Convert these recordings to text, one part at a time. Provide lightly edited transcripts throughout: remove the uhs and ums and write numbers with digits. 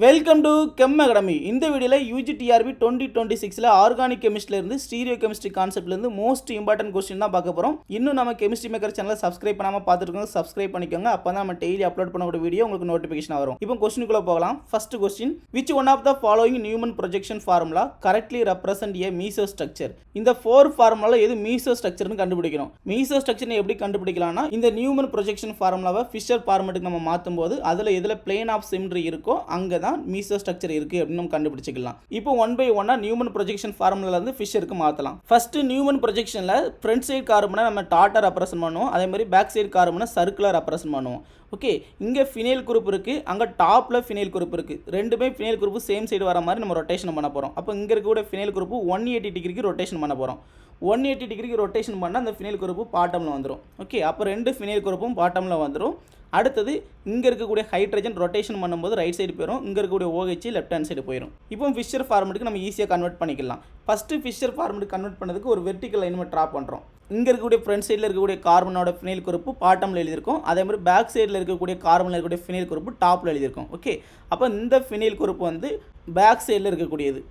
Welcome to gem academy. இந்த வீடியோவில் UGTRB 2026 organic கெமிஸ்ட்ரியிலிருந்து ஸ்டீரியோ கெமிஸ்ட்ரி கான்செப்ட்லேருந்து மோஸ்ட் இம்பார்ட்டன்ட் கொஸ்டின் தான் பார்க்க போகிறோம். இன்னும் நம்ம கெமிஸ்ட்ரி மேக்கர் சேனலை சப்ஸ்கிரைப் பண்ணாமல் பார்த்துருக்கோங்க, சப்ஸ்கிரைப் பண்ணிக்கோங்க. அப்போ தான் நம்ம டெய்லி அப்லோட் பண்ணக்கூடிய வீடியோ உங்களுக்கு நோட்டிஃபிகேஷன் வரும். இப்போ கொஸ்டினுக்குள்ளே போகலாம். First question, which one of the following Newman projection formula correctly represent a meso structure? இந்த 4 ஃபார்முலா எது மீசோ ஸ்ட்ரக்சர்னு கண்டுபிடிக்கணும். மீசோ ஸ்ட்ரக்சர் எப்படி கண்டுபிடிக்கலாம்னா, இந்த நியூமன் ப்ரொஜெக்ஷன் ஃபார்முலாவை ஃபிஷர் ஃபார்மேட்டுக்கு நம்ம மாற்றும் போது அதில் எதில் பிளேன் ஆஃப் சிமெட்ரி இருக்கோ அங்கே தான் மீசோ ஸ்ட்ரக்சர் இருக்கு அப்படின்னு நம்ம கண்டுபிடிச்சிக்கலாம். இப்போ ஒன் பை ஒன்னா நியூமன் ப்ரொஜெக்ஷன் ஃபார்முலால இருந்து ஃபிஷருக்கு மாத்தலாம். ஃபர்ஸ்ட் நியூமன் ப்ரொஜெக்ஷன்ல ஃப்ரண்ட் சைடு கார்பனை நம்ம டாட்டா ரெப்ரசன்ட் பண்ணுவோம், அதே மாதிரி பேக் சைடு கார்பனை சர்க்குலா ரெப்ரசன்ட் பண்ணுவோம். ஓகே, இங்கே ஃபினைல் குரூப் இருக்குது, அங்கே டாப்பில் ஃபினைல் குரூப் இருக்குது. ரெண்டுமே ஃபினைல் குரூப் சேம் சைடு வர மாதிரி நம்ம ரொட்டேஷன் பண்ண போகிறோம். அப்போ இங்கே இருக்கக்கூடிய ஃபினைல் குரூப் 180 டிகிரிக்கு ரொட்டேஷன் பண்ண போகிறோம். 180 டிகிரிக்கு ரொட்டேஷன் பண்ணால் அந்த ஃபினைல் குரூப் பாட்டமில் வந்துடும். ஓகே, அப்போ ரெண்டு ஃபினைல் குரூப்பும் பாட்டமில் வந்துடும். அடுத்தது இங்கே இருக்கக்கூடிய ஹைட்ரஜன் ரொட்டேஷன் பண்ணும்போது ரைட் சைடு போயிடும், இங்கே இருக்கக்கூடிய OH லெஃப்ட் ஹேண்ட் சைடு போயிடும். இப்போ ஃபிஷர் ஃபார்மேட்டுக்கு நம்ம ஈஸியாக கன்வெர்ட் பண்ணிக்கலாம். ஃபஸ்ட்டு ஃபிஷர் ஃபார்மேட்டுக்கு கன்வெர்ட் பண்ணுறதுக்கு ஒரு வெர்டிக்கல் லைன் ட்ரா பண்ணுறோம். இங்கே இருக்கக்கூடிய ஃப்ரண்ட் சைடில் இருக்கக்கூடிய கார்பனோட ஃபினைல் குரூப் பாட்டமில் எழுதியிருக்கும், அதே மாதிரி பேக் சைடில் இருக்கக்கூடிய கார்பனில் இருக்கக்கூடிய ஃபினைல் குரூப் டாப்பில் எழுதியிருக்கும். ஓகே, அப்போ இந்த ஃபினைல் குரூப் வந்து பேக் சைடில் இருக்கக்கூடியது,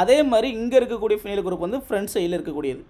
அதே மாதிரி இங்கே இருக்கக்கூடிய ஃபினைல் குரூப் வந்து ஃப்ரண்ட் சைடில் இருக்கக்கூடியது.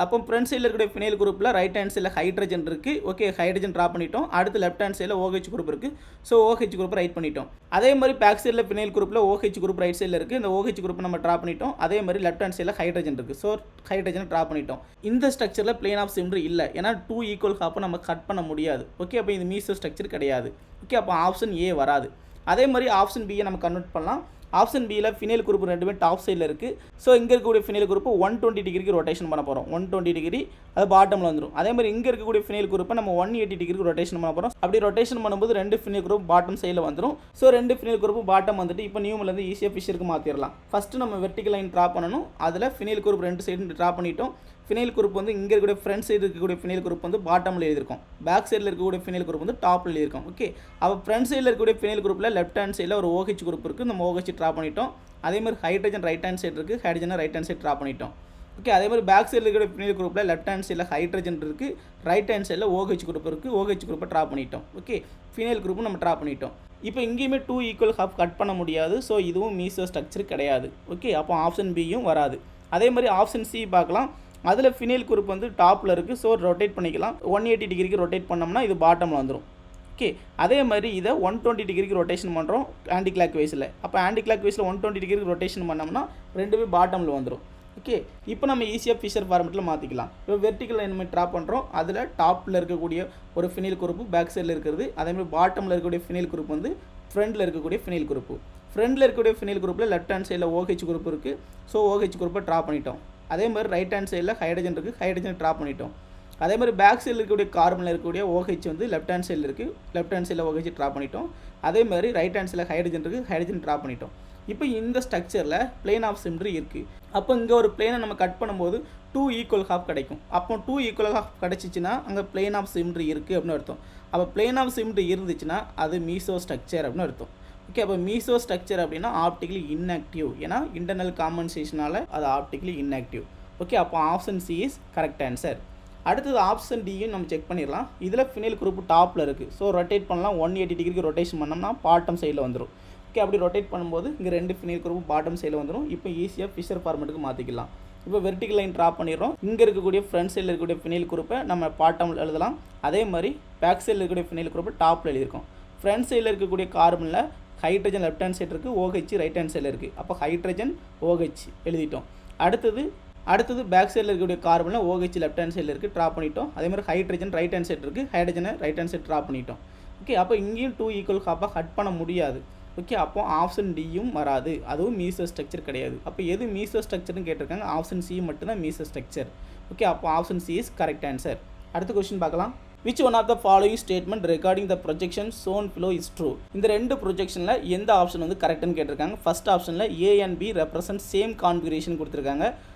அப்போ ஃப்ரண்ட் சைடில் இருக்கக்கூடிய ஃபினைல் குரூப்பில் ரைட் ஹேண்ட் சைடில் ஹைட்ரஜன் இருக்குது. ஓகே, ஹைட்ரஜன் ட்ரா பண்ணிட்டோம். அடுத்து லெஃப்ட் ஹேண்ட் சைடில் OH குரூப் இருக்குது. ஸோ OH குரூப் ரைட் பண்ணிட்டோம். அதே மாதிரி பேக் சைடில் ஃபினைல் குரூப்பில் OH குரூப் ரைட் சைடில் இருக்குது. இந்த OH குரூப் நம்ம ட்ரா பண்ணிட்டோம். அதே மாதிரி லெஃப்ட் ஹேண்ட் சைடில் ஹைட்ரஜன் இருக்குது. ஸோ ஹைட்ரஜன் ட்ரா பண்ணிட்டோம். இந்த ஸ்ட்ரக்சரில் பிளேன் ஆஃப் சிமெட்ரி இல்லை, ஏன்னா 2 ஈக்குவல் ஹாப்பை நம்ம கட் பண்ண முடியாது. ஓகே, அப்போ இது மீசோ ஸ்ட்ரக்சர் கிடையாது. ஓகே, அப்போ ஆப்ஷன் ஏ வராது. அதே மாதிரி ஆப்ஷன் பியை நம்ம கன்வெர்ட் பண்ணலாம். ஆப்ஷன் பியில் ஃபினைல் குரூப் ரெண்டுமே டாப் சைடில் இருக்குது. ஸோ இங்கே இருக்கக்கூடிய ஃபினைல் குரூப் 120 டிகிரிக்கு ரொட்டேஷன் பண்ண போகிறோம். 120 டிகிரி அது பாட்டமில் வந்துடும். அதே மாதிரி இங்கே இருக்கக்கூடிய ஃபினைல் குரூப்பை நம்ம 180 டிகிரிக்கு ரொட்டேஷன் பண்ண போகிறோம். அப்படி ரொட்டேஷன் பண்ணும்போது ரெண்டு ஃபினைல் குரூப் பாட்டம் சைடில் வந்துடும். ஸோ ரெண்டு ஃபினைல் குரூப் பாட்டம் வந்துட்டு இப்போ நியூமிலேருந்து ஈஸியாக ஃபிஷருக்கு மாற்றிடலாம். ஃபஸ்ட்டு நம்ம வெர்டிக்கல் லைன் ட்ரா பண்ணணும். அதில் ஃபினைல் குரூப் ரெண்டு சைடு ட்ரா பண்ணிட்டோம். ஃபினைல் குரூப் வந்து இங்கே இருக்கக்கூடிய ஃப்ரண்ட் சைடு இருக்கக்கூடிய ஃபினைல் குரூப் வந்து பாட்டமில் எழுதியிருக்கும், பேக் சைடில் இருக்கக்கூடிய ஃபினைல் குரூப் வந்து டாப்பில் எழுதியிருக்கும். ஓகே, அப்போ ஃப்ரண்ட் சைடில் இருக்கக்கூடிய ஃபினைல் குரூப்பில் லெஃப்ட் ஹேண்ட் சைடில் ஒரு OH குரூப் இருக்குது, நம்ம OH ட்ரா பண்ணிட்டோம். அதே மாதிரி ஹைட்ரஜன் ரைட் ஹேண்ட் சைடு இருக்குது, ஹைட்ரஜனை ரைட் ஹேண்ட் சைடு ட்ரா பண்ணிட்டோம். ஓகே, அதே மாதிரி பேக் சைடில் இருக்கிற ஃபினைல் குரூப்பில் லெஃப்ட் ஹேண்ட் சைடில் ஹைட்ரஜன் இருக்குது, ரைட் ஹேண்ட் சைடில் OH குரூப் இருக்குது, OH குரூப்பை ட்ரா பண்ணிட்டோம். ஓகே, ஃபினைல் குரூப்பும் நம்ம ட்ரா பண்ணிட்டோம். இப்போ இங்கேயுமே 2 ஈக்குவல் ஹாஃப் கட் பண்ண முடியாது. ஸோ இதுவும் மீசோ ஸ்ட்ரக்சர் கிடையாது. ஓகே, அப்போ ஆப்ஷன் பியும் வராது. அதே மாதிரி ஆப்ஷன் சி பார்க்கலாம். அதில் ஃபினைல் குரூப் வந்து டாப்பில் இருக்குது. ஸோ ரொட்டேட் பண்ணிக்கலாம். 180 டிகிரிக்கு ரொட்டேட் பண்ணோம்னா இது பாட்டமில் வந்துடும். ஓகே, அதே மாதிரி இதை 120 டிகிரிக்கு ரொட்டேஷன் பண்ணுறோம் ஆன்டி கிளாக் வைஸில். அப்போ ஆன்டி கிளாக் வைஸில் 120 டிகிரிக்கு ரொட்டேஷன் பண்ணோம்னா ரெண்டுமே பாட்டமில் வந்துடும். ஓகே, இப்போ நம்ம ஈஸியாக ஃபிஷர் ஃபார்மேட்டில் மாற்றிக்கலாம். இப்போ வெர்டிக்கல் லைன் ட்ரா பண்ணுறோம். அதில் டாப்பில் இருக்கக்கூடிய ஒரு ஃபினைல் குரூப் பேக் சைடில் இருக்கிறது, அதேமாதிரி பாட்டமில் இருக்கக்கூடிய ஃபினைல் குரூப் வந்து ஃப்ரண்டில் இருக்கக்கூடிய ஃபினைல் குரூப். ஃப்ரண்டில் இருக்கக்கூடிய ஃபினைல் குரூப்பில் லெஃப்ட் ஹேண்ட் சைடில் OH குரூப் இருக்குது. ஸோ OH குரூப்பை ட்ரா பண்ணிட்டோம். அதே மாதிரி ரைட் ஹேண்ட் சைடில் ஹைட்ரஜன் இருக்குது, ஹைட்ரஜன் ட்ரா பண்ணிட்டோம். அதே மாதிரி பேக் சைடில் இருக்கக்கூடிய கார்பனில் இருக்கக்கூடிய OH வந்து லெஃப்ட் ஹேண்ட் சைடில் இருக்குது, லெஃப்ட் ஹேண்ட் சைடில் OH ட்ரா பண்ணிட்டோம். அதே மாதிரி ரைட் ஹேண்ட் சைடில் ஹைட்ரஜன் இருக்குது, ஹைட்ரஜன் ட்ரா பண்ணிட்டோம். இப்போ இந்த ஸ்ட்ரக்சரில் பிளேன் ஆஃப் சிமெட்ரி இருக்குது. அப்போ இங்கே ஒரு பிளேனை நம்ம கட் பண்ணும்போது 2 ஈக்குவல் ஹாஃப் கிடைக்கும். அப்போ 2 ஈக்குவல் ஹாஃப் கிடச்சிச்சின்னா அங்கே பிளேன் ஆஃப் சிமெட்ரி இருக்குது அப்படின்னு அர்த்தம். அப்போ பிளேன் ஆஃப் சிமெட்ரி இருந்துச்சுன்னா அது மீசோ ஸ்ட்ரக்சர் அப்படின்னு அர்த்தம். ஓகே, அப்போ மீசோ ஸ்ட்ரக்சர் அப்படின்னா ஆப்டிக்கலி இன்ஆக்டிவ், ஏன்னா இன்டர்னல் காம்பன்சேஷனால் அது ஆப்டிக்கலி இன்ஆக்டிவ். ஓகே, அப்போ option C is correct answer. அடுத்தது ஆப்ஷன் டியும் நம்ம செக் பண்ணிடலாம். இதில் ஃபினைல் குரூப் டாப்பில் இருக்குது. ஸோ ரொட்டேட் பண்ணலாம். 180 டிகிரிக்கு ரொட்டேஷன் பண்ணோம்னா பாட்டம் சைடில் வந்துடும். ஓகே, அப்படி ரொட்டேட் பண்ணும்போது இங்கே ரெண்டு ஃபினைல் குரூப் பாட்டம் சைடில் வந்துடும். இப்போ ஈஸியாக ஃபிஷர் ஃபார்மேட்டுக்கு மாற்றிக்கலாம். இப்போ வெர்டிக்கல் லைன் ட்ரா பண்ணிடுறோம். இங்கே இருக்கக்கூடிய ஃப்ரண்ட் சைடில் இருக்கக்கூடிய ஃபினைல் குரூப்பை நம்ம பாட்டமில் எழுதலாம். அதே மாதிரி பேக் சைடில் இருக்கக்கூடிய ஃபினைல் குரூப்பை டாப்பில் எழுதியிருக்கோம். ஃப்ரண்ட் சைடில் இருக்கக்கூடிய கார்பனில் ஹைட்ரஜன் லெஃப்ட் ஹேண்ட் சைடு இருக்குது, OH ரைட் ஹேண்ட் சைடில் இருக்குது. அப்போ ஹைட்ரஜன் OH எழுதிட்டோம். அடுத்தது பேக் சைடில் இருக்கக்கூடிய கார்பனில் OH லெஃப்ட் ஹேண்ட் சைடில் இருக்குது, ட்ரா பண்ணிட்டோம். அதே மாதிரி ஹைட்ரஜன் ரைட் ஹேண்ட் சைடு இருக்குது, ஹைட்ரஜனை ரைட் ஹேண்ட் சைடு ட்ரா பண்ணிட்டோம். ஓகே, அப்போ இங்கேயும் 2 ஈக்குவல் ஹாஃபாக கட் பண்ண முடியாது. ஓகே, அப்போ ஆப்ஷன் டியும் வராது, அதுவும் மீசோ ஸ்ட்ரக்சர் கிடையாது. அப்போ எது மீசோ ஸ்ட்ரக்சர்னு கேட்டிருக்காங்க, ஆப்ஷன் சி மட்டும்தான் மீசோ ஸ்ட்ரக்சர். ஓகே, அப்போ option C is correct answer. அடுத்த கொஸ்டின் பார்க்கலாம். Which one of the following statement regarding the projection shown below is true? இந்த ரெண்டு ப்ரொஜெக்ஷனில் எந்த ஆப்ஷன் வந்து கரெக்ட்னு கேட்டிருக்காங்க. ஃபர்ஸ்ட் ஆப்ஷனில் A and B represent same configuration கொடுத்துருக்காங்க.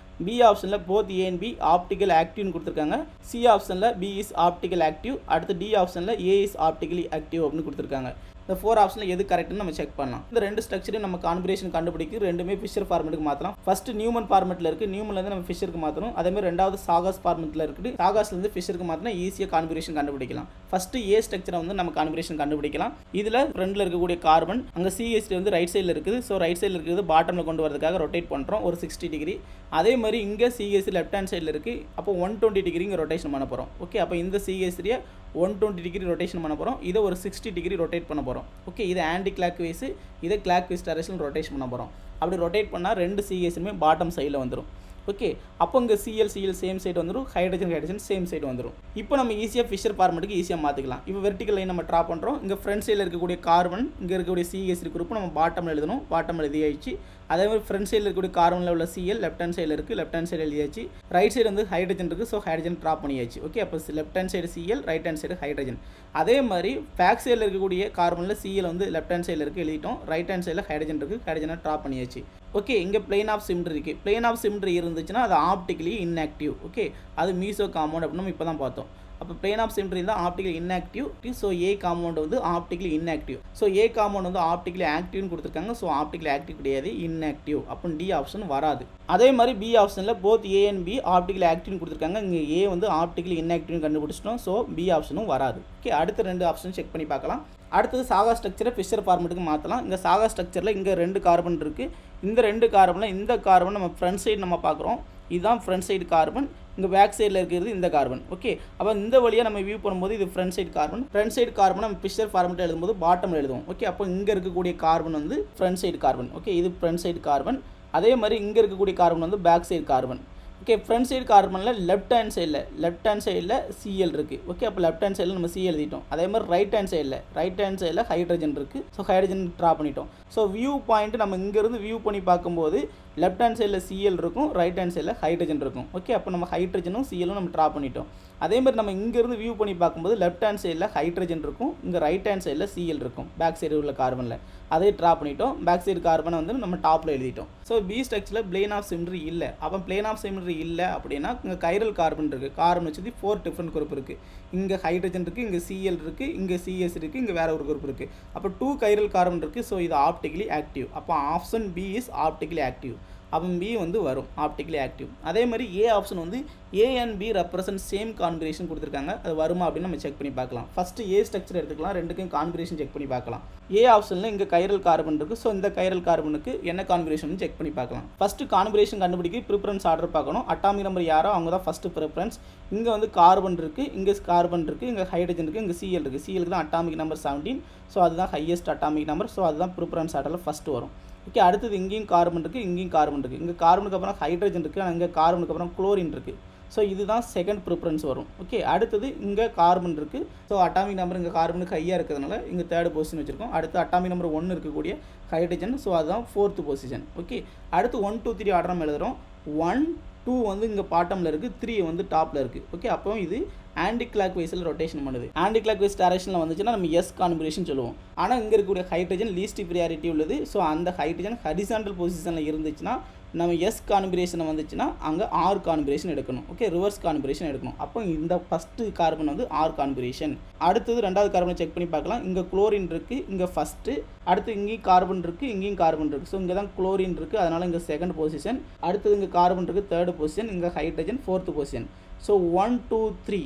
B ஆப்ஷனில் both A and B optical ஆக்டிவ்னு கொடுத்துருக்காங்க. C ஆப்ஷனில் B இஸ் ஆப்டிக்கல் ஆக்டிவ். அடுத்து D ஆப்ஷனில் A இஸ் ஆப்டிக்கலி ஆக்டிவ் அப்படின்னு கொடுத்துருக்காங்க. இந்த 4 ஆப்ஷனில் எது கரெக்ட்னு நம்ம செக் பண்ணலாம். இந்த ரெண்டு ஸ்ட்ரக்சரையும் நம்ம கான்ஃபிகரேஷன் கண்டுபிடிக்க ரெண்டுமே ஃபிஷர் ஃபார்மெட்டுக்கு மாற்றலாம். ஃபர்ஸ்ட் நியூமன் ஃபார்மெட்டில் இருக்குது, நியூமன்லேருந்து நம்ம ஃபிஷருக்கு மாற்றணும். அதேமாதிரி ரெண்டாவது சாகாஸ் ஃபார்மெட்டில் இருக்குது, சாகாஸ்லேருந்து ஃபிஷருக்கு மாற்றினா ஈஸியாக கான்ஃபிகரேஷன் கண்டுபிடிக்கலாம். ஃபஸ்ட்டு ஏ ஸ்ட்ரக்சரை வந்து நம்ம கான்ஃபிகரேஷன் கண்டுபிடிக்கலாம். இதில் ஃப்ரண்ட்டில் இருக்கக்கூடிய கார்பன் அங்கே சிஎஸ்டி வந்து ரைட் சைடில் இருக்குது. ஸோ ரைட் சைடில் இருக்கிறது பாட்டமில் கொண்டு வரதுக்காக ரொட்டேட் பண்ணுறோம் ஒரு 60 டிகிரி. அதே மாதிரி இங்கே சிஎஸ்சி லெஃப்ட் ஹேண்ட் சைடில் இருக்குது. அப்போ 120 டிகிரி இங்கே ரொட்டேஷன் பண்ண போகிறோம். ஓகே, அப்போ இந்த சிஎஸ்சியை 120 டிகிரி ரொட்டேஷன் பண்ண போகிறோம். இதை ஒரு 60 டிகிரி ரொட்டேட் பண்ண போகிறோம். ஓகே, இது ஆன்டி கிளாக் வைஸ், இதை கிளாக் வைஸ் டைரக்ஷன் ரொட்டேஷன் பண்ண போகிறோம். அப்படி ரொட்டேட் பண்ணால் ரெண்டு சிஎஸ்சியுமே பாட்டம் சைடில் வந்துடும். ஓகே, அப்போ இங்கே சிஎல் சேம் சைடு வந்துடும், ஹைட்ரஜன் சேம் சைடு வந்துடும். இப்போ நம்ம ஈஸியாக ஃபிஷர் ஃபார்மெட்டுக்கு ஈஸியாக மாற்றிக்கலாம். இப்போ வெர்டிக்கல் லைன் நம்ம ட்ரா பண்ணுறோம். இங்கே ஃப்ரண்ட் சைடில் இருக்கக்கூடிய கார்பன், இங்கே இருக்கக்கூடிய சிஎஸ்சி குரூப் நம்ம பாட்டமில் எழுதணும். பாட்டம் எழுதியாச்சு. அதே மாதிரி ஃப்ரண்ட் சைடில் இருக்கக்கூடிய கார்பனில் உள்ள சிஎல் லெஃப்ட் ஹேண்ட் சைடில் இருக்குது, லெஃப்ட் ஹேண்ட் சைடு எழுதியாச்சு. ரைட் சைடு வந்து ஹைட்ரஜன் இருக்குது, ஸோ ஹைட்ரஜன் ட்ரா பண்ணியாச்சு. ஓகே, அப்போ left hand side CL, right hand side hydrogen. அதே மாதிரி பேக் சைடில் இருக்கக்கூடிய கார்பனில் சிஎல் வந்து லெஃப்ட் ஹேண்ட் சைடில் இருக்குது எழுதிட்டோம், ரைட் ஹேண்ட் சைடில் ஹைட்ரஜன் இருக்குது, ஹைட்ரஜனை ட்ரா பண்ணியாச்சு. ஓகே, இங்கே பிளேன் ஆஃப் சிமெட்ரி இருக்குது. பிளேன் ஆஃப் சிமெட்ரி இருந்துச்சுன்னா அது ஆப்டிக்கலி இன்ஆக்டிவ். ஓகே, அது மீசோ காம்பவுண்ட் அப்படின்னு நம்ம இப்போ தான் பார்த்தோம். அப்போ பிளேன் ஆஃப் சிமெட்ரி தான் optically inactive. So A compound வந்து optically inactive. So A compound வந்து ஆப்டிக்கலி ஆக்டிவ்னு கொடுத்துருக்காங்க. ஸோ ஆப்டிக்கலி ஆக்டிவ் கிடையாது, இன்ஆக்டிவ். அப்போ டி ஆப்ஷன் வராது. அதே மாதிரி பி ஆப்ஷனில் both A and B optically ஆக்டிவ்னு கொடுத்துருக்காங்க. இங்கே ஏ வந்து ஆப்டிக்கலி இன்ஆக்டிவ்னு கண்டுபிடிச்சிட்டோம். ஸோ பி ஆப்ஷனும் வராது. ஓகே, அடுத்த ரெண்டு ஆப்ஷன் செக் பண்ணி பார்க்கலாம். அடுத்தது சாகா ஸ்ட்ரக்சரை ஃபிஷர் ஃபார்மெட்டுக்கு மாற்றலாம். இங்கே சாகா ஸ்ட்ரக்சரில் இங்கே 2 கார்பன் இருக்குது. இந்த 2 கார்பனில் இந்த கார்பன் நம்ம ஃப்ரண்ட் சைடு நம்ம பார்க்குறோம். இதுதான் ஃப்ரண்ட் சைடு கார்பன். இங்கே பேக் சைடில் இருக்கிறது இந்த கார்பன். ஓகே, அப்போ இந்த வழியாக நம்ம வியூ பண்ணும்போது இது front side carbon. Front side carbon நம்ம ஃபிஷர் ஃபார்மெட்டில் எழுதும்போது பாட்டமில் எழுதுவோம். ஓகே, அப்போ இங்கே இருக்கக்கூடிய கார்பன் வந்து ஃப்ரண்ட் சைடு கார்பன். ஓகே, இது ஃப்ரண்ட் சைடு கார்பன். அதே மாதிரி இங்கே இருக்கக்கூடிய கார்பன் வந்து back side carbon. Okay, front side கார்பனில் லெஃப்ட் ஹேண்ட் சைடில் சிஎல் இருக்குது. ஓகே, அப்போ லெஃப்ட் ஹேண்ட் சைடில் நம்ம சிஎல் எழுதிட்டோம். அதே மாதிரி ரைட் ஹேண்ட் சைடில் ஹைட்ரஜன் இருக்குது. ஸோ ஹைட்ரஜன் ட்ரா பண்ணிட்டோம். ஸோ வியூ பாயிண்ட் நம்ம இங்கேருந்து வியூ பண்ணி பார்க்கும்போது லெஃப்ட் ஹேண்ட் சைடில் சிஎல் இருக்கும், ரைட் ஹேண்ட் சைடில் ஹைட்ரஜன் இருக்கும். ஓகே, அப்போ நம்ம ஹைட்ரஜனும் சிஎலும் நம்ம ட்ரா பண்ணிட்டோம். அதே மாதிரி நம்ம இங்கேருந்து வியூ பண்ணி பார்க்கும்போது லெஃப்ட் ஹேண்ட் சைடில் ஹைட்ரஜன் இருக்கும், இங்கே ரைட் ஹேண்ட் சைடில் சிஎல் இருக்கும் பேக் சைடு உள்ள கார்பனில். அதே ட்ரா பண்ணிட்டோம். பேக் சைடு கார்பனை வந்து நம்ம டாப்பில் எழுதிட்டோம். ஸோ பி ஸ்ட்ரக்சரில் பிளேன் ஆஃப் சிமெட்ரி இல்லை. அப்போ பிளேன் ஆஃப் சிமெட்ரி இல்லை அப்படின்னா இங்கே கைரல் கார்பன் இருக்குது. கார்பன் வச்சு 4 டிஃப்ரெண்ட் குரூப் இருக்குது. இங்கே ஹைட்ரஜன் இருக்குது, இங்கே சிஎல் இருக்குது, இங்கே சிஎஸ் இருக்குது, இங்கே வேறு ஒரு குரூப் இருக்குது. அப்போ 2 கைரல் கார்பன் இருக்குது. ஸோ இது ஆப்டிக்கலி ஆக்டிவ். அப்போ option B is optically active. அப்போ பி வந்து வரும் ஆப்டிக்கலி ஆக்டிவ். அதே மாதிரி ஏ ஆப்ஷன் வந்து A and B represent same configuration கொடுத்துருக்காங்க. அது வருமா அப்படின்னு நம்ம செக் பண்ணி பார்க்கலாம். ஃபஸ்ட்டு ஏ ஸ்ட்ரக்சர் எடுத்துக்கலாம், ரெண்டுக்கும் கான்ஃபிகரேஷன் செக் பண்ணி பார்க்கலாம். ஏ ஆப்ஷனில் இங்கே கைரல் கார்பன் இருக்குது. ஸோ இந்த கைரல் கார்பனுக்கு என்ன கான்ஃபிகரேஷன் செக் பண்ணி பார்க்கலாம். ஃபஸ்ட்டு கான்ஃபிகரேஷன் கண்டுபிடிக்க ப்ரிஃபரன்ஸ் ஆர்டர் பார்க்கணும். அட்டாமிக் நம்பர் யாரோ அவங்க தான் ஃபஸ்ட்டு ப்ரிஃபரன்ஸ். இங்கே வந்து கார்பன் இருக்குது, இங்கே கார்பன் இருக்குது, இங்கே ஹைட்ரஜன் இருக்குது, இங்கே சிஎல் இருக்குது. சிஎலுக்கு தான் அட்டாமிக் நம்பர் 17. ஸோ அதுதான் ஹையஸ்ட் அட்டாமிக் நம்பர். ஸோ அதுதான் ப்ரிஃபரன்ஸ் ஆர்டரில் ஃபஸ்ட்டு வரும். ஓகே, அடுத்தது இங்கேயும் கார்பன் இருக்குது, இங்கேயும் கார்பன் இருக்குது. இங்கே கார்பனுக்கு அப்புறம் ஹைட்ரஜன் இருக்குது, ஆனால் இங்கே கார்பனுக்கு அப்புறம் குளோரின் இருக்குது. ஸோ இதுதான் செகண்ட் ப்ரிஃபரன்ஸ் வரும். ஓகே, அடுத்தது இங்கே கார்பன் இருக்குது. ஸோ அட்டாமிக் நம்பர் இங்கே கார்பனுக்கு ஹையாக இருக்கிறதுனால இங்கே 3rd பொசிஷன் வச்சுருக்கோம். அடுத்து அட்டாமிக் நம்பர் 1 இருக்கக்கூடிய ஹைட்ரஜன். ஸோ அதுதான் 4th பொசிஷன். ஓகே, அடுத்து 1 2 3 ஆர்டர் நம்ம எழுதுகிறோம். 1 2 வந்து இங்கே பாட்டமில் இருக்குது, 3 வந்து டாப்பில் இருக்குது. ஓகே, அப்போ இது ஆன்டி கிளாக் வைஸில் ரொட்டேஷன் பண்ணுது. ஆன்டி கிளாக் வைஸ் டைரக்ஷனில் வந்துச்சுன்னா நம்ம எஸ் கான்ஃபிகரேஷன் சொல்லுவோம். ஆனால் இங்கே இருக்கக்கூடிய ஹைட்ரஜன் லீஸ்ட் ப்ரியாரிட்டி உள்ளது. ஸோ அந்த ஹைட்ரஜன் ஹரிசாண்டல் பொசிஷனில் இருந்துச்சுன்னா நம்ம எஸ் கான்ஃபிகரேஷன் வந்துச்சுன்னா அங்கே ஆர் கான்ஃபிகரேஷன் எடுக்கணும். ஓகே, ரிவர்ஸ் கான்ஃபிகரேஷன் எடுக்கணும். அப்போ இந்த ஃபஸ்ட்டு கார்பன் வந்து ஆர் கான்ஃபிகரேஷன். அடுத்தது 2வது கார்பனை செக் பண்ணி பார்க்கலாம். இங்கே குளோரின் இருக்குது, இங்கே ஃபஸ்ட்டு. அடுத்து இங்கேயும் கார்பன் இருக்குது, இங்கேயும் கார்பன் இருக்குது. ஸோ இங்கே தான் குளோரின் இருக்குது, அதனால் இங்கே 2nd பொசிஷன். அடுத்தது இங்கே கார்பன் இருக்குது, 3rd பொசிஷன். இங்கே ஹைட்ரஜன் 4th பொசிஷன். ஸோ 1 2 3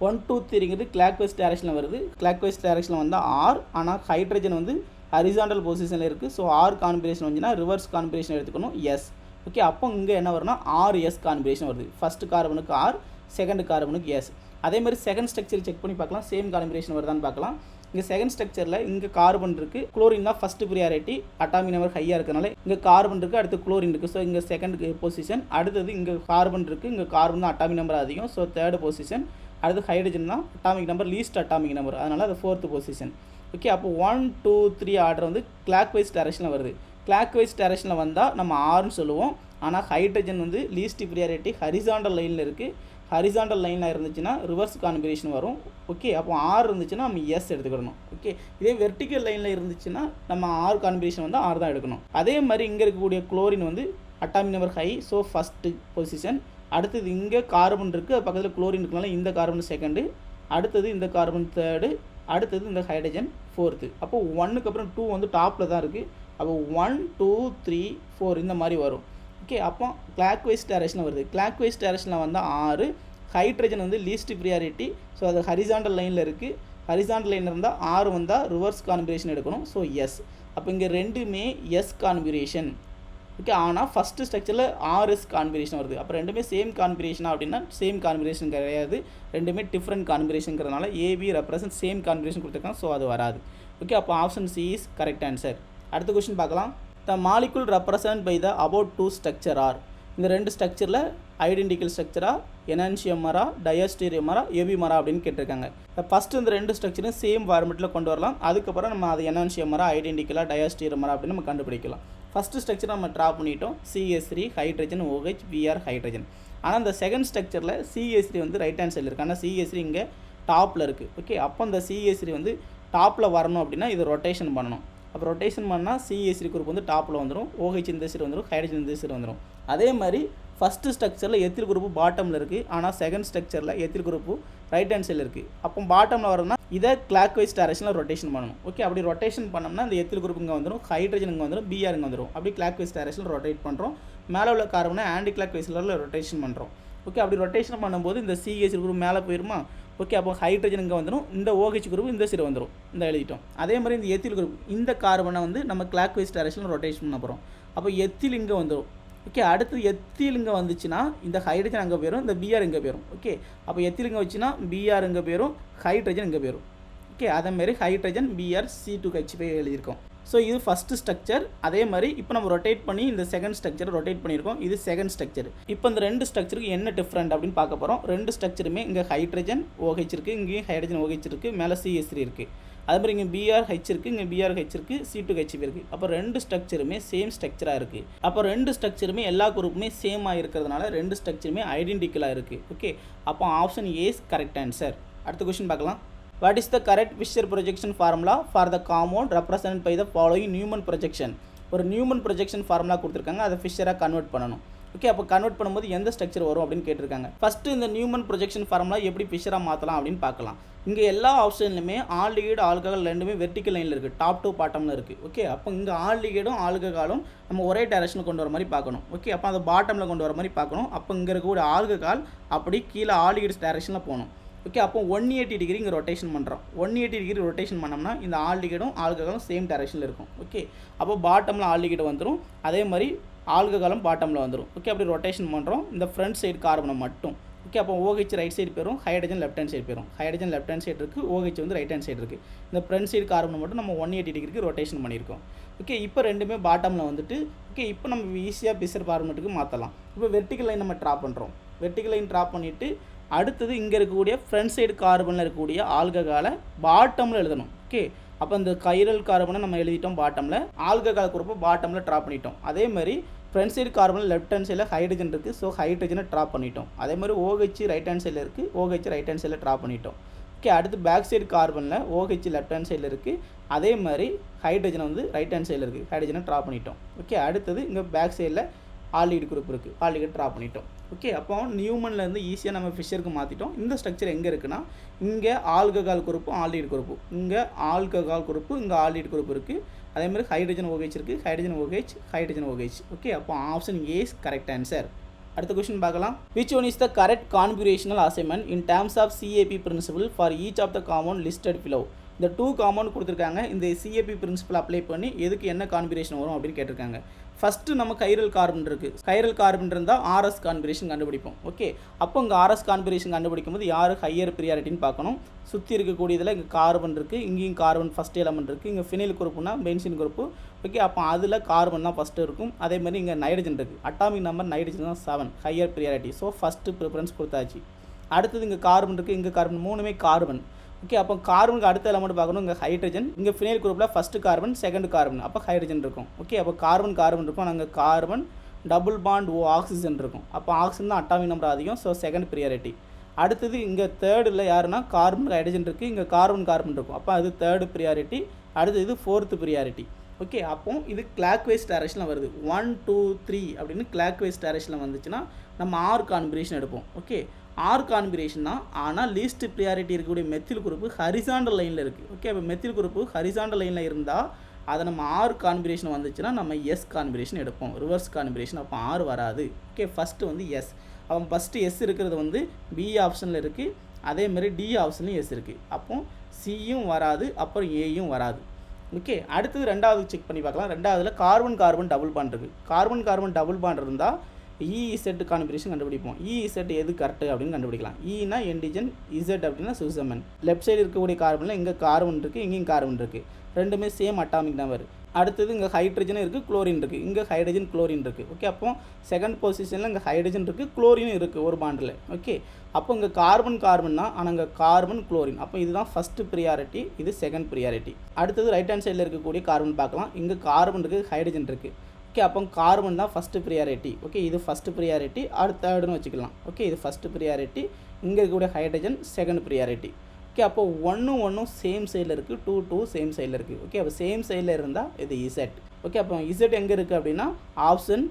1 2 3ங்கிறது கிளாக் வைஸ் டைரக்ஷனில் வருது. கிளாக் வைஸ் டைரக்ஷனில் வந்தால் ஆர், ஆனால் ஹைட்ரஜன் வந்து ஹரிசாண்டல் பொசிஷனில் இருக்குது. ஸோ ஆர் கான்ஃபிகரேஷன் வந்துச்சுன்னா ரிவர்ஸ் கான்ஃபிகரேஷன் எடுத்துக்கணும், எஸ். ஓகே, அப்போ இங்கே என்ன வரும்னா ஆர்எஸ் கான்ஃபிகரேஷன் வருது. ஃபஸ்ட்டு கார்பனுக்கு ஆர், செகண்ட் கார்பனுக்கு எஸ். அதே மாதிரி செகண்ட் ஸ்ட்ரக்சர் செக் பண்ணி பார்க்கலாம், சேம் கான்ஃபிகரேஷன் வருதான்னு பார்க்கலாம். இங்கே செகண்ட் ஸ்ட்ரக்சரில் இங்கே கார்பன் இருக்குது, குளோரின் தான் ஃபஸ்ட்டு ப்ரியாரிட்டி, அட்டாமிக் நம்பர் ஹையாக இருக்கிறனால இங்கே கார்பன் இருக்குது, அடுத்து குளோரின் இருக்குது. ஸோ இங்கே 2nd பொசிஷன். அடுத்தது இங்கே கார்பன் இருக்குது, இங்கே கார்பன் தான் அட்டாமிக் நம்பர் அதிகம். So 3rd position. அடுத்து ஹைட்ரஜன் தான் atomic number least atomic number, அதனால் அது 4th பொசிஷன். ஓகே, அப்போ 1 2 3 ஆர்டர் வந்து கிளாக் வைஸ் டைரக்ஷனில் வருது. கிளாக் வைஸ் டைரக்ஷனில் வந்தால் நம்ம ஆர்னு சொல்லுவோம். ஆனால் ஹைட்ரஜன் வந்து லீஸ்ட் ப்ரியாரிட்டி ஹரிசாண்டல் லைனில் இருக்குது. ஹரிசாண்டல் லைனில் இருந்துச்சுன்னா ரிவர்ஸ் கான்ஃபிகரேஷன் வரும். ஓகே, அப்போ ஆர் இருந்துச்சுன்னா நம்ம எஸ் எடுத்துக்கிடணும். ஓகே, இதே வெர்டிக்கல் லைனில் இருந்துச்சுன்னா நம்ம ஆர் கான்ஃபிகரேஷன் வந்து ஆர் தான் எடுக்கணும். அதே மாதிரி இங்கே இருக்கக்கூடிய குளோரின் வந்து atomic number high, so first position. அடுத்தது இங்கே கார்பன் இருக்குது, அது பக்கத்தில் குளோரின் இருக்கனால இந்த கார்பன் 2nd. அடுத்தது இந்த கார்பன் 3rd, அடுத்தது இந்த ஹைட்ரஜன் 4th. அப்போ 1க்கு அப்புறம் 2 வந்து டாப்பில் தான் இருக்குது. அப்போ 1 2 3 4 இந்த மாதிரி வரும். ஓகே, அப்போ கிளாக் வைஸ் டைரக்ஷனில் வருது. கிளாக் வைஸ் டைரக்ஷனில் வந்தால் 6. ஹைட்ரஜன் வந்து லீஸ்ட் ப்ரியாரிட்டி. ஸோ அது ஹரிசாண்டல் லைனில் இருக்குது. ஹரிசாண்டல் லைனில் இருந்தால் 6 வந்தால் ரிவர்ஸ் கான்ஃபிகரேஷன் எடுக்கணும். So S. அப்போ இங்கே ரெண்டுமே எஸ் கான்ஃபிகரேஷன். ஓகே, ஆனால் ஃபஸ்ட்டு ஸ்ட்ரக்சரில் ஆர்எஸ் கான்ஃபிகரேஷன் வருது. அப்போ ரெண்டுமே சேம் கான்ஃபிகரேஷனா அப்படின்னா சேம் கான்ஃபிகரேஷன் கிடையாது. ரெண்டுமே டிஃப்ரெண்ட் கான்ஃபிகரேஷனுங்கிறதுனால ஏபி ரெப்ரசன்ட் சேம் கான்ஃபிகரேஷன் கொடுத்துருக்காங்க. ஸோ அது வராது. ஓகே, அப்போ option C is correct answer. அடுத்த கொஸ்டின் பார்க்கலாம். The molecule represent by the about 2 structure are. இந்த ரெண்டு ஸ்ட்ரக்சரில் ஐடென்டிக்கல் ஸ்ட்ரக்சரா, எனான்சியமரா, டயஸ்டீரியமரா, எபிமரா அப்படின்னு கேட்டிருக்காங்க. ஃபஸ்ட்டு இந்த ரெண்டு ஸ்ட்ரக்சரும் சேம் ஃபார்மெட்டில் கொண்டு வரலாம். அதுக்கப்புறம் நம்ம அது எனான்சியமரா, ஐடென்டிக்கலா, டயஸ்டீரியமரா அப்படின்னு நம்ம கண்டுபிடிக்கலாம். ஃபஸ்ட்டு ஸ்ட்ரக்சர் நம்ம ட்ரா பண்ணிட்டோம். CH3 hydrogen, OH, Br hydrogen. ஆனால் இந்த செகண்ட் ஸ்ட்ரக்சரில் CH3 வந்து ரைட் ஹேண்ட் சைடில் இருக்குது. ஆனால் CH3 இங்கே டாப்பில் இருக்குது. ஓகே, அப்போ இந்த CH3 வந்து டாப்பில் வரணும் அப்படின்னா இதை ரொட்டேஷன் பண்ணணும். அப்போ ரொட்டேஷன் பண்ணால் CH3 குரூப் வந்து டாப்பில் வந்துடும், OH இந்த சைடு வந்துடும், ஹைட்ரஜன் இந்த சைடு வந்துடும். அதே மாதிரி ஃபஸ்ட்டு ஸ்ட்ரக்சரில் எத்தில் குரூப்பு பாட்டமில் இருக்குது. ஆனால் செகண்ட் ஸ்ட்ரக்சரில் எத்தில் குரூப்பு ரைட் ஹேண்ட் சைடில் இருக்குது. அப்போ பாட்டமில் வரணும்னா இதை கிளாக் வைஸ் டைரக்ஷனில் ரொட்டேஷன் பண்ணணும். ஓகே, அப்படி ரொட்டேஷன் பண்ணோம்னா இந்த எத்தில் குரூப் இங்கே வந்துடும், ஹைட்ரஜன் இங்கே வந்துடும், Br இங்கே வந்துடும். அப்படி கிளாக் வைஸ் டைரக்ஷனில் ரொட்டேட் பண்ணுறோம். மேலே உள்ள கார்பனை ஆன்டி கிளாக் வைஸில் ரொட்டேஷன் பண்ணுறோம். ஓகே, அப்படி ரொட்டேஷன் பண்ணும்போது இந்த CH குரூப் மேலே போயிருமா. ஓகே, அப்போ ஹைட்ரஜன் இங்கே வந்துடும், இந்த OH குரூப் இந்த சைடு வந்துடும். இந்த எழுதிட்டோம். அதே மாதிரி இந்த எத்தில் குரூப் இந்த கார்பனை வந்து நம்ம கிளாக் வைஸ் டைரக்ஷனில் ரொட்டேஷன் பண்ண போகிறோம். அப்போ எத்தில் இங்கே வந்துடும். ஓகே, அடுத்து எத்தில் இங்கே வந்துச்சுன்னா இந்த ஹைட்ரஜன் அங்கே போயிடும், இந்த Br இங்கே போயிடும். ஓகே, அப்போ எத்தில் இங்கே வச்சுன்னா Br இங்கே போயிடும், ஹைட்ரஜன் இங்கே போயிடும். ஓகே, அதேமாரி ஹைட்ரஜன் Br C2H5 எழுதியிருக்கோம். ஸோ இது ஃபஸ்ட்டு ஸ்ட்ரக்சர். அதே மாதிரி இப்போ நம்ம ரொட்டேட் பண்ணி இந்த செகண்ட் ஸ்ட்ரக்சரை ரொட்டேட் பண்ணியிருக்கோம். இது செகண்ட் ஸ்ட்ரக்சர். இப்போ இந்த ரெண்டு ஸ்ட்ரக்சருக்கு என்ன டிஃப்ரெண்ட் அப்படின்னு பார்க்க போகிறோம். ரெண்டு ஸ்ட்ரக்சருமே இங்கே ஹைட்ரஜன் OH இருக்குது, இங்கேயும் ஹைட்ரஜன் OH இருக்குது, மேலே CH3 இருக்குது. அதே மாதிரி இங்கே BrH இருக்குது, இங்கே BrH இருக்குது, C2H5 இருக்குது. அப்போ ரெண்டு ஸ்ட்ரக்சருமே சேம் ஸ்ட்ரக்சராக இருக்குது. அப்போ ரெண்டு ஸ்ட்ரக்சருமே எல்லா குரூப்புமே சேமாக இருக்கிறதுனால ரெண்டு ஸ்ட்ரக்சருமே ஐடென்டிக்கலாக இருக்குது. ஓகே, அப்போ option A is correct answer. அடுத்த கொஸ்டின் பார்க்கலாம். What is the correct Fisher projection formula for the compound represented by the following Newman projection? ஒரு நியூமன் ப்ரொஜெக்ஷன் ஃபார்முலா கொடுத்துருக்காங்க. அதை ஃபிஷராக கன்வெர்ட் பண்ணணும். ஓகே, அப்போ கன்வெர்ட் பண்ணும்போது எந்த ஸ்ட்ரக்சர் வரும் அப்படின்னு கேட்டிருக்காங்க. ஃபஸ்ட்டு இந்த நியூமன் ப்ரொஜெக்ஷன் ஃபார்முலா எப்படி ஃபிஷராக மாற்றலாம் அப்படின்னு பார்க்கலாம். இங்கே எல்லா ஆப்ஷன்லையுமே ஆல்டிகைடு ஆல்கஹால் ரெண்டுமே வெர்டிக்கல் லைனில் இருக்குது, டாப் டு பாட்டமில் இருக்குது. ஓகே, அப்போ இங்கே ஆல்டிகைடும் ஆல்கஹாலும் நம்ம ஒரே டைரக்ஷனில் கொண்டு வர மாதிரி பார்க்கணும். ஓகே, அப்போ அதை பாட்டமில் கொண்டு வர மாதிரி பார்க்கணும். அப்போ இங்கே இருக்கக்கூடிய ஆல்கஹால் அப்படி கீழே ஆல்டிகைட்ஸ் டைரக்ஷனில் போகணும். ஓகே, அப்போ 180 டிகிரி இங்கே ரொட்டேஷன் பண்ணுறோம். 180 டிகிரி ரொட்டேஷன் பண்ணோம்னா இந்த ஆல்டிகைடும் ஆல்கஹாலும் சேம் டைரக்ஷனில் இருக்கும். ஓகே, அப்போ பாட்டமில் ஆல்டிகைடு வந்துடும், அதே மாதிரி ஆல்கஹாலும் பாட்டமில் வந்துடும். ஓகே, அப்படி ரொட்டேஷன் பண்ணுறோம் இந்த ஃப்ரண்ட் சைடு கார்பனை மட்டும். ஓகே, அப்போ OH ரைட் சைடு போயிடும், ஹைட்ரஜன் லெஃப்ட் ஹேண்ட் சைடு போயிடும். ஹைட்ரஜன் லெஃப்ட் ஹேண்ட் சைடு இருக்குது, OH வந்து ரைட் ஹேண்ட் சைடு இருக்குது. இந்த ஃப்ரண்ட் சைடு கார்பனை மட்டும் நம்ம 180 டிகிரிக்கு ரொட்டேஷன் பண்ணியிருக்கோம். ஓகே, இப்போ ரெண்டுமே பாட்டமில் வந்துட்டு. ஓகே, இப்போ நம்ம ஈஸியாக பிசர் ஃபார்மெட்டுக்கு மாற்றலாம். இப்போ வெர்டிக்கல் லைன் நம்ம ட்ரா பண்ணுறோம். வெர்டிக்கல் லைன் ட்ரா பண்ணிவிட்டு அடுத்தது இங்கே இருக்கக்கூடிய ஃப்ரண்ட் சைடு கார்பனில் இருக்கக்கூடிய ஆல்கஹாலை பாட்டமில் எழுதணும். ஓகே, அப்போ இந்த கைரல் கார்பனை நம்ம எழுதிட்டோம் பாட்டமில், ஆல்கஹால் குரூப்பை பாட்டமில் ட்ரா பண்ணிட்டோம். அதே மாதிரி ஃப்ரண்ட் சைடு கார்பனில் லெஃப்ட் ஹேண்ட் சைடில் ஹைட்ரஜன் இருக்குது, ஸோ ஹைட்ரஜனை ட்ரா பண்ணிட்டோம். அதே மாதிரி OH ரைட் ஹேண்ட் சைடில் இருக்குது, OH ரைட் ஹேண்ட் சைடில் ட்ரா பண்ணிட்டோம். ஓகே, அடுத்து பேக் சைடு கார்பனில் OH லெஃப்ட் ஹேண்ட் சைடில் இருக்குது, அதே மாதிரி ஹைட்ரஜன் வந்து ரைட் ஹேண்ட் சைடில் இருக்குது, ஹைட்ரஜனை ட்ரா பண்ணிட்டோம். ஓகே, அடுத்தது இங்கே பேக் சைடில் ஆல்டிகைடு குரூப் இருக்குது, ஆல்டிகைடு ட்ரா பண்ணிட்டோம். ஓகே, அப்போ நியூமன்லேருந்து ஈஸியாக நம்ம ஃபிஷருக்கு மாற்றிட்டோம். இந்த ஸ்ட்ரக்சர் எங்கே இருக்குன்னா இங்கே ஆல்கஹால் குரூப்பு, ஆல்டிகைடு குரூப்பு, இங்கே ஆல்கஹால் குரூப்பு, இங்கே ஆல்டிகைடு குரூப் இருக்குது. அதே மாதிரி ஹைட்ரஜன் OH இருக்குது, hydrogen OH, hydrogen OH. Okay, அப்போ option A is correct answer. அடுத்த கொஸ்டின் பார்க்கலாம். Which one is the correct configurational assignment in terms of CAP principle for each of the compound listed below? இந்த 2 compound கொடுத்துருக்காங்க. இந்த CAP principal apply பண்ணி எதுக்கு என்ன configuration வரும் அப்படின்னு கேட்டிருக்காங்க. ஃபஸ்ட்டு நம்ம கைரல் கார்பன் இருக்குது. கைரல் கார்பன் இருந்தால் RS கான்ஃபிகரேஷன் கண்டுபிடிப்போம். ஓகே, அப்போ இங்கே RS கான்ஃபிகரேஷன் கண்டுபிடிக்கும் போது யார் ஹையர் ப்ரியாரிட்டின்னு பார்க்கணும். சுற்றி இருக்கக்கூடியதில் இங்கே கார்பன் இருக்குது, இங்கேயும் கார்பன் ஃபஸ்ட் எலமெண்ட் இருக்குது, இங்கே ஃபினைல் குரூப்புனா பென்சின் குரூப்பு. ஓகே, அப்போ அதில் கார்பன் தான் ஃபஸ்ட்டு இருக்கும். அதே மாதிரி இங்கே நைட்ரஜன் இருக்குது, அட்டாமிக் நம்பர் நைட்ரஜன் தான் 7, higher priority. So first preference கொடுத்தாச்சு. அடுத்தது இங்கே கார்பன் இருக்குது, இங்கே கார்பன், மூணுமே கார்பன். ஓகே, அப்போ கார்பனுக்கு அடுத்த எலமெண்ட் பார்க்கணும். இங்கே ஹைட்ரஜன், இங்கே ஃபினைல் குரூப்பில் ஃபஸ்ட்டு கார்பன், செகண்ட் கார்பன், அப்போ ஹைட்ரஜன் இருக்கும். ஓகே, அப்போ கார்பன் இருக்கும், நாங்கள் கார்பன் டபுள் பாண்ட் ஆக்சிஜன் இருக்கும். அப்போ ஆக்சிஜன் தான் அட்டாமிக் நம்பர் அதிகம், ஸோ செகண்ட் ப்ரியாரிட்டி. அடுத்தது இங்கே தேர்டில் யாருன்னா கார்பன் ஹைட்ரஜன் இருக்குது, இங்கே கார்பன் இருக்கும், அப்போ அது தேர்டு ப்ரியாரிட்டி. அடுத்து இது 4th ப்ரியாரிட்டி. ஓகே, அப்போ இது கிளாக் வைஸ் டைரக்ஷனில் வருது. 1 2 3 அப்படின்னு கிளாக் வைஸ் டைரக்ஷனில் வந்துச்சுன்னா நம்ம ஆர் கான்ஃபிகரேஷன் எடுப்போம். ஓகே, ஆர் கான்பினேஷன் தான், ஆனால் லீஸ்ட் ப்ரியாரிட்டி இருக்கக்கூடிய மெத்தில் குரூப்பு ஹரிசாண்டல் லைனில் இருக்குது. ஓகே, அப்போ மெத்தில் குரூப்பு ஹரிசாண்டல் லைனில் இருந்தால் அதை நம்ம ஆர் கான்பினேஷன் வந்துச்சுன்னா நம்ம எஸ் கான்பினேஷன் எடுப்போம், ரிவர்ஸ் கான்பினேஷன். அப்போ ஆர் வராது. ஓகே, ஃபஸ்ட்டு வந்து எஸ். அவன் ஃபஸ்ட்டு எஸ் இருக்கிறது வந்து பி ஆப்ஷனில் இருக்குது, அதேமாதிரி டி ஆப்ஷன்லையும் எஸ் இருக்குது. அப்போ சியும் வராது, அப்புறம் ஏயும் வராது. ஓகே, அடுத்தது ரெண்டாவது செக் பண்ணி பார்க்கலாம். ரெண்டாவதுல கார்பன் கார்பன் டபுள் பாண்ட் இருக்குது. கார்பன் கார்பன் டபுள் பாண்ட் இருந்தால் இசெட் கான்பினேஷன் கண்டுபிடிப்போம். இசெட் எது கரெக்டு அப்படின்னு கண்டுபிடிக்கலாம். ஈனா என்டிஜன், இசெட் அப்படின்னா சுசமன். லெஃப்ட் சைடு இருக்கக்கூடிய கார்பனில் இங்கே கார்பன் இருக்குது, இங்கேயும் கார்பன் இருக்குது, ரெண்டுமே சேம் அட்டாமிக் நம்பர். அடுத்தது இங்கே ஹைட்ரஜனும் இருக்குது, குளோரின் இருக்குது, இங்கே ஹைட்ரஜன் குளோரின் இருக்குது. ஓகே, அப்போ செகண்ட் பொசிஷனில் இங்கே ஹைட்ரஜன் இருக்குது, குளோரினும் இருக்குது ஒரு பாண்டில். ஓகே, அப்போ இங்கே கார்பன் கார்பன் தான், ஆனால் இங்கே கார்பன் குளோரின். அப்போ இதுதான் ஃபஸ்ட்டு ப்ரியாரிட்டி, இது செகண்ட் ப்ரியாரிட்டி. அடுத்தது ரைட் ஹேண்ட் சைடில் இருக்கக்கூடிய கார்பன் பார்க்கலாம். இங்கே கார்பன் இருக்குது, ஹைட்ரஜன் இருக்குது. ஓகே, அப்போ கார்பன் தான் ஃபஸ்ட்டு ப்ரியாரிட்டி. ஓகே, இது ஃபஸ்ட்டு ப்ரியாரிட்டி, அடுத்த தேர்டுன்னு வச்சுக்கலாம். ஓகே, இது ஃபஸ்ட்டு ப்ரியாரிட்டி, இங்கே இருக்கக்கூடிய ஹைட்ரஜன் செகண்ட் ப்ரியாரிட்டி. ஓகே, அப்போ ஒன்றும் சேம் சைடில் இருக்குது, 2 சேம் சைடில் இருக்குது. ஓகே, அப்போ சேம் சைடில் இருந்தால் இது இசெட். ஓகே, அப்போ இசெட் எங்கே இருக்குது அப்படின்னா ஆப்ஷன்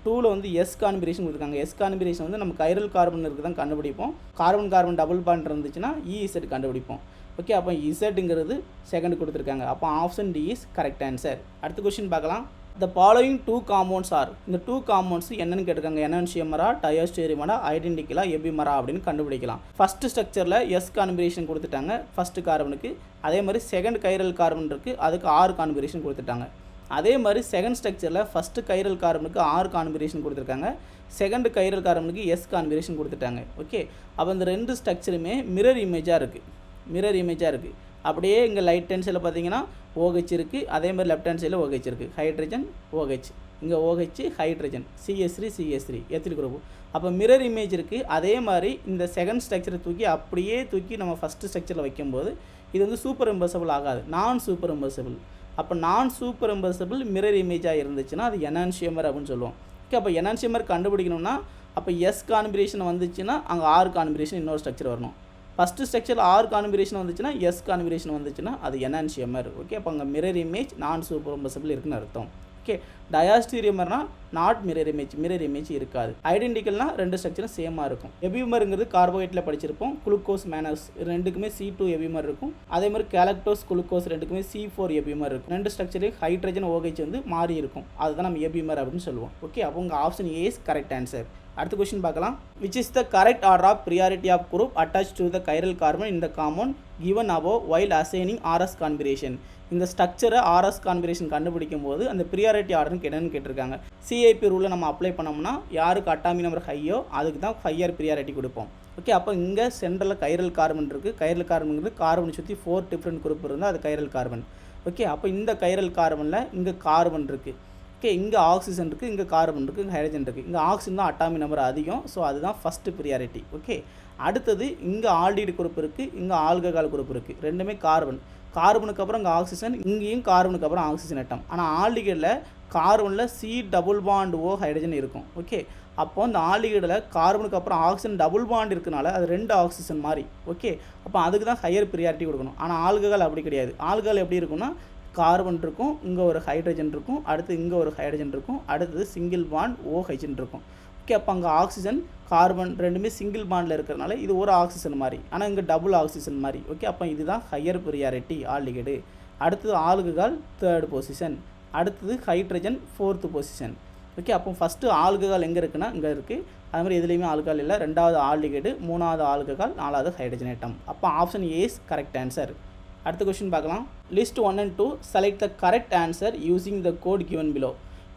2ல் வந்து எஸ் கான்பினேஷன் கொடுத்துருக்காங்க. எஸ் கான்பினேஷன் வந்து நம்ம கைரல் கார்பன் இருக்குது தான் கண்டுபிடிப்போம். கார்பன் கார்பன் டபுள் பாண்ட் இருந்துச்சுன்னா இசெட் கண்டுபிடிப்போம். ஓகே, அப்போ இசெட்டுங்கிறது செகண்ட் கொடுத்துருக்காங்க. அப்போ option D is correct answer. அடுத்த கொஸ்டின் பார்க்கலாம். The following 2 compounds are, இந்த 2 compounds என்னன்னு கேட்டிருக்காங்க. எனான்சியமரா, டயோஸ்டேரிமரா, ஐடென்டிக்கலா, எபிமரா அப்படின்னு கண்டுபிடிக்கலாம். ஃபஸ்ட்டு ஸ்ட்ரக்சரில் எஸ் கான்பினேஷன் கொடுத்துட்டாங்க ஃபஸ்ட்டு கார்பனுக்கு. அதே மாதிரி செகண்ட் கைரல் கார்பன் இருக்குது, அதுக்கு ஆர் கான்பினேஷன் கொடுத்துட்டாங்க. அதே மாதிரி செகண்ட் ஸ்ட்ரக்சரில் ஃபஸ்ட்டு கைரல் கார்பனுக்கு ஆர் கான்பினேஷன் கொடுத்துருக்காங்க, செகண்ட் கைரல் கார்பனுக்கு எஸ் கான்பினேஷன் கொடுத்துட்டாங்க. ஓகே, அப்போ இந்த ரெண்டு ஸ்ட்ரக்சருமே மிரர் இமேஜாக இருக்குது. அப்படியே இங்கே ரைட் ஹேண்ட் சைடில் பார்த்தீங்கன்னா OH இருக்குது, அதே மாதிரி லெஃப்ட் ஹேண்ட் சைடில் OH இருக்குது. ஹைட்ரஜன் OH, இங்கே OH hydrogen, CH3 ethyl group. அப்போ மிரர் இமேஜ் இருக்குது. அதே மாதிரி இந்த செகண்ட் ஸ்ட்ரக்சரை தூக்கி நம்ம ஃபஸ்ட்டு ஸ்ட்ரக்சரில் வைக்கும்போது இது வந்து சூப்பர் இம்பர்சபிள் ஆகாது, நான் சூப்பர் இம்பர்சபிள். அப்போ நான் சூப்பர் இம்பர்சபிள் மிரர் இமேஜாக இருந்துச்சுன்னா அது எனான்சியமர் அப்படின்னு சொல்லுவோம். ஓகே, அப்போ எனான்சியமர் கண்டுபிடிக்கணும்னா அப்போ எஸ் கான்பினேஷன் வந்துச்சுன்னா அங்கே ஆர் கான்பினேஷன் இன்னொரு ஸ்ட்ரக்சர் வரணும். ஃபஸ்ட்டு ஸ்ட்ரக்சரில் ஆர் கான்பினேஷன் வந்துச்சுன்னா எஸ் கான்பினேஷன் வந்துச்சுன்னா அது எனான்சியமர். ஓகே, அப்போ அங்கே மிரர் இமேஜ் நான் சூப்பர் இம்பர்சபிள் இருக்குன்னு அர்த்தம். ஓகே, டயாஸ்டீரியமர்னா நாட் மிரர் இமேஜ் இருக்காது. ஐடென்டிக்கல்னா ரெண்டு ஸ்ட்ரக்சரும் சேமாக இருக்கும். எபிமருங்கிறது கார்போஹைட்ரேட்டில் படிச்சிருப்போம். குளுக்கோஸ் மேனஸ் ரெண்டுக்குமே C2 எபிமர் இருக்கும். அதே மாதிரி கேலக்டோஸ் குளுக்கோஸ் ரெண்டுக்குமே C4 எபிமர் இருக்கும். ரெண்டு ஸ்ட்ரக்சரையும் ஹைட்ரஜன் OH வந்து மாறி இருக்கும், அதுதான் நம்ம எபிமர் அப்படின்னு சொல்லுவோம். ஓகே, அப்போ உங்கள் option A is correct answer. அடுத்த கொஸ்டின் பார்க்கலாம். Which is the correct order of priority of group attach to the chiral carbon in the compound given above while assigning RS combination. இந்த ஸ்ட்ரக்சரை RS கான்பினேஷன் கண்டுபிடிக்கும் போது அந்த priority ஆர்டர்னு என்னன்னு கேட்டிருக்காங்க. CIP ரூலில் நம்ம அப்ளை பண்ணோம்னா யாருக்கு அட்டாமிக் நம்பர் ஹையோ அதுக்கு தான் ஹையர் ப்ரியாரிட்டி கொடுப்போம். ஓகே, அப்போ இங்கே சென்ட்ரலில் கைரல் கார்பன் இருக்குது. கைரல் கார்பனுங்கிறது கார்பனை சுற்றி 4 டிஃப்ரெண்ட் குரூப் இருந்தால் அது கைரல் கார்பன். ஓகே, அப்போ இந்த கைரல் கார்பனில் இங்கே கார்பன் இருக்குது. ஓகே, இங்கே ஆக்சிஜன் இருக்குது, இங்கே கார்பன் இருக்குது, இங்கே ஹைட்ரஜன் இருக்குது. இங்கே ஆக்சிஜன் தான் அட்டாமிக் நம்பர் அதிகம், ஸோ அதுதான் ஃபஸ்ட்டு ப்ரியாரிட்டி. ஓகே, அடுத்தது இங்கே ஆல்டிஹைடு குரூப் இருக்குது, இங்கே ஆல்கஹால் குரூப் இருக்குது, ரெண்டுமே கார்பனுக்கு அப்புறம் இங்கே ஆக்சிஜன், இங்கேயும் கார்பனுக்கு அப்புறம் ஆக்சிஜன் அட்டம். ஆனால் ஆல்டிஹைடில் கார்பனில் C+O ஹைட்ரஜன் இருக்கும். ஓகே, அப்போ இந்த ஆல்டிஹைடில் கார்பனுக்கு அப்புறம் ஆக்சிஜன் டபுள் பாண்ட் இருக்கனால அது 2 ஆக்சிஜன் மாதிரி. ஓகே, அப்போ அதுக்கு தான் ஹையர் ப்ரியாரிட்டி கொடுக்கணும். ஆனால் ஆல்கஹால் அப்படி கிடையாது. ஆல்கஹால் எப்படி இருக்குன்னா கார்பன் இருக்கும், இங்கே ஒரு ஹைட்ரஜன் இருக்கும், அடுத்து இங்கே ஒரு ஹைட்ரஜன் இருக்கும், அடுத்தது சிங்கிள் பாண்ட் OH இருக்கும். ஓகே, அப்போ அங்கே ஆக்சிஜன் கார்பன் ரெண்டுமே சிங்கிள் பாண்டில் இருக்கிறனால இது ஒரு ஆக்சிஜன் மாதிரி, ஆனால் இங்கே டபுள் ஆக்சிஜன் மாதிரி. ஓகே, அப்போ இதுதான் ஹையர் ப்ரியாரிட்டி ஆல்டிஹைடு. அடுத்தது ஆல்கஹால் 3rd பொசிஷன், அடுத்தது ஹைட்ரஜன் 4th பொசிஷன். ஓகே, அப்போ ஃபஸ்ட்டு ஆல்கஹால் எங்கே இருக்குன்னா இங்கே இருக்குது. அது மாதிரி எதுலேயுமே ஆல்கஹால் இல்லை. 2வது ஆல்டிஹைடு, 3வது ஆல்கஹால், 4வது ஹைட்ரஜன் ஐட்டம். அப்போ option A is correct answer. அடுத்த கொஸ்டின் பார்க்கலாம். List 1 and 2 select the correct answer using the code given below.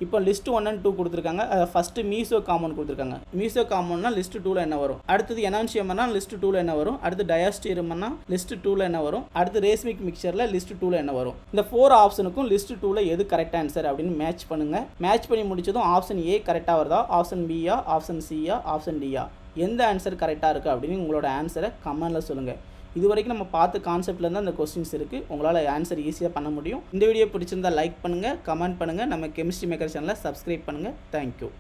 இப்போ லிஸ்ட் 1 and 2 கொடுத்துருக்காங்க. ஃபஸ்ட்டு மீசோ காம்பவுண்ட் கொடுத்துருக்காங்க. மீசோ காம்பவுண்ட்னா லிஸ்ட் 2ல் என்ன வரும்? அடுத்தது எனான்சியமர்னா லிஸ்ட் 2ல் என்ன வரும்? அடுத்து டயாஸ்டீரியமர்னா லிஸ்ட் 2ல் என்ன வரும்? அடுத்து ரேஸ்மிக் மிக்சரில் லிஸ்ட் 2ல் என்ன வரும்? இந்த 4 ஆப்ஷனுக்கும் லிஸ்ட் 2ல் எது கரெக்ட் ஆன்சர் அப்படின்னு மேட்ச் பண்ணுங்கள். மேட்ச் பண்ணி முடிச்சதும் ஆப்ஷன் ஏ கரெக்டாக வருதா, ஆப்ஷன் பியா, ஆப்ஷன் சியா, ஆப்ஷன் டியா, எந்த ஆன்சர் கரெக்டாக இருக்குது அப்படின்னு உங்களோட ஆன்சரை கமெண்டில் சொல்லுங்கள். இது வரைக்கும் நம்ம பார்த்த கான்செப்ட்லேருந்து அந்த கொஸ்டின்ஸ் இருக்குது. உங்களால் ஆன்சர் ஈஸியாக பண்ண முடியும். இந்த வீடியோ பிடிச்சிருந்தால் லைக் பண்ணுங்கள், கமெண்ட் பண்ணுங்கள், நம்ம கெமிஸ்ட்ரி மேக்கர் சேனலை சப்ஸ்கிரைப் பண்ணுங்கள். தேங்க்யூ.